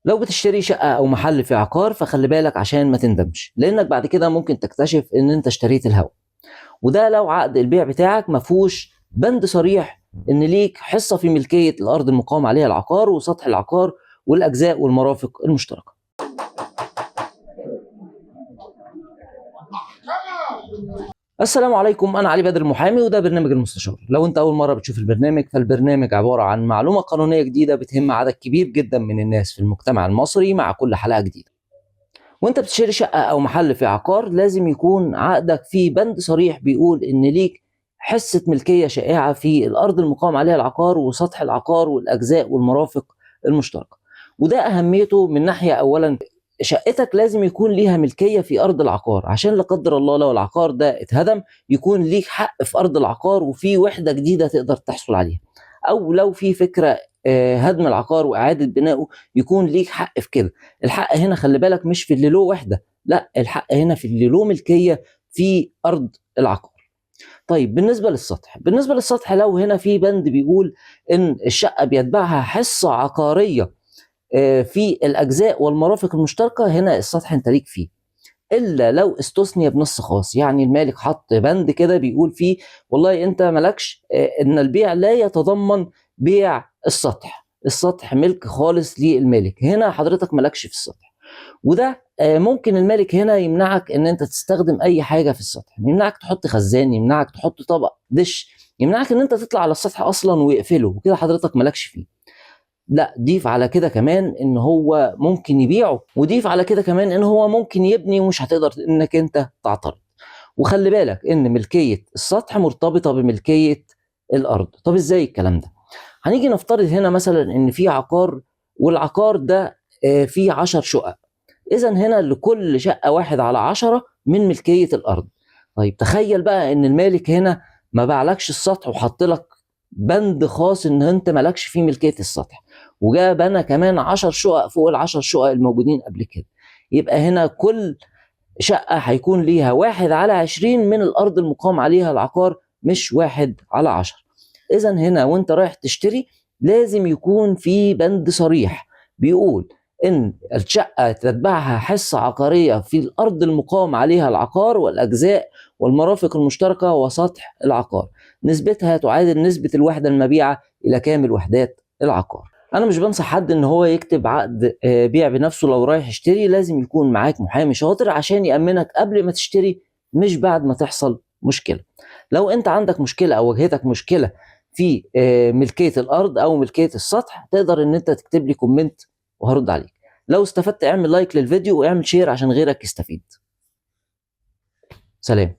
لو بتشتري شقة أو محل في عقار فخلي بالك عشان ما تندمش، لأنك بعد كده ممكن تكتشف إن أنت اشتريت الهوا. وده لو عقد البيع بتاعك مفهوش بند صريح إن ليك حصة في ملكية الأرض المقام عليها العقار وسطح العقار والأجزاء والمرافق المشتركة. السلام عليكم، أنا علي بدر المحامي وده برنامج المستشار. لو أنت أول مرة بتشوف البرنامج فالبرنامج عبارة عن معلومة قانونية جديدة بتهم عدد كبير جدا من الناس في المجتمع المصري مع كل حلقة جديدة. وانت بتشتري شقة او محل في عقار لازم يكون عقدك فيه بند صريح بيقول ان ليك حصة ملكية شائعة في الارض المقام عليها العقار وسطح العقار والاجزاء والمرافق المشتركة. وده اهميته من ناحية اولا، شقتك لازم يكون ليها ملكية في ارض العقار عشان لا قدر الله لو العقار ده اتهدم يكون ليك حق في ارض العقار وفي وحدة جديدة تقدر تحصل عليها. او لو في فكرة هدم العقار واعادة بنائه يكون ليك حق في كده. الحق هنا خلي بالك مش في اللي له وحده، لا، الحق هنا في اللي له ملكيه في ارض العقار. طيب بالنسبه للسطح لو هنا في بند بيقول ان الشقه بيتبعها حصه عقاريه في الاجزاء والمرافق المشتركه، هنا السطح انت ليك فيه، الا لو استثني بنص خاص. يعني المالك حط بند كده بيقول فيه والله انت مالكش ان البيع لا يتضمن بيع السطح، السطح ملك خالص للمالك، هنا حضرتك مالكش في السطح. وده ممكن المالك هنا يمنعك ان انت تستخدم اي حاجه في السطح، يمنعك تحط خزان، يمنعك تحط طبق دش، يمنعك ان انت تطلع على السطح اصلا ويقفله، وكده حضرتك مالكش فيه. لا، ضيف على كده كمان ان هو ممكن يبيعه، وضيف على كده كمان ان هو ممكن يبني ومش هتقدر انك انت تعترض. وخلي بالك ان ملكيه السطح مرتبطه بملكيه الارض. طب ازاي الكلام ده؟ هنيجي نفترض هنا مثلا ان في عقار، والعقار ده فيه 10 شقق، إذا هنا لكل شقة 1/10 من ملكية الأرض. طيب تخيل بقى إن المالك هنا ما باعلكش السطح وحط لك بند خاص إن أنت مالكش فيه ملكية السطح، وجا بنى كمان 10 شقق فوق ال10 شقق الموجودين قبل كده، يبقى هنا كل شقة هيكون ليها 1/20 من الأرض المقام عليها العقار، مش 1/10. إذا هنا وأنت رايح تشتري لازم يكون في بند صريح بيقول إن الشقة تتبعها حصة عقارية في الأرض المقام عليها العقار والأجزاء والمرافق المشتركة وسطح العقار، نسبتها تعادل نسبة الوحدة المبيعة إلى كامل وحدات العقار. أنا مش بنصح حد إن هو يكتب عقد بيع بنفسه لو رايح يشتري، لازم يكون معاك محامي شاطر عشان يأمنك قبل ما تشتري مش بعد ما تحصل مشكلة. لو أنت عندك مشكلة أو واجهتك مشكلة في ملكية الأرض أو ملكية السطح تقدر إن أنت تكتب لي كومنت وهرد عليك. لو استفدت اعمل لايك للفيديو واعمل شير عشان غيرك يستفيد. سلام.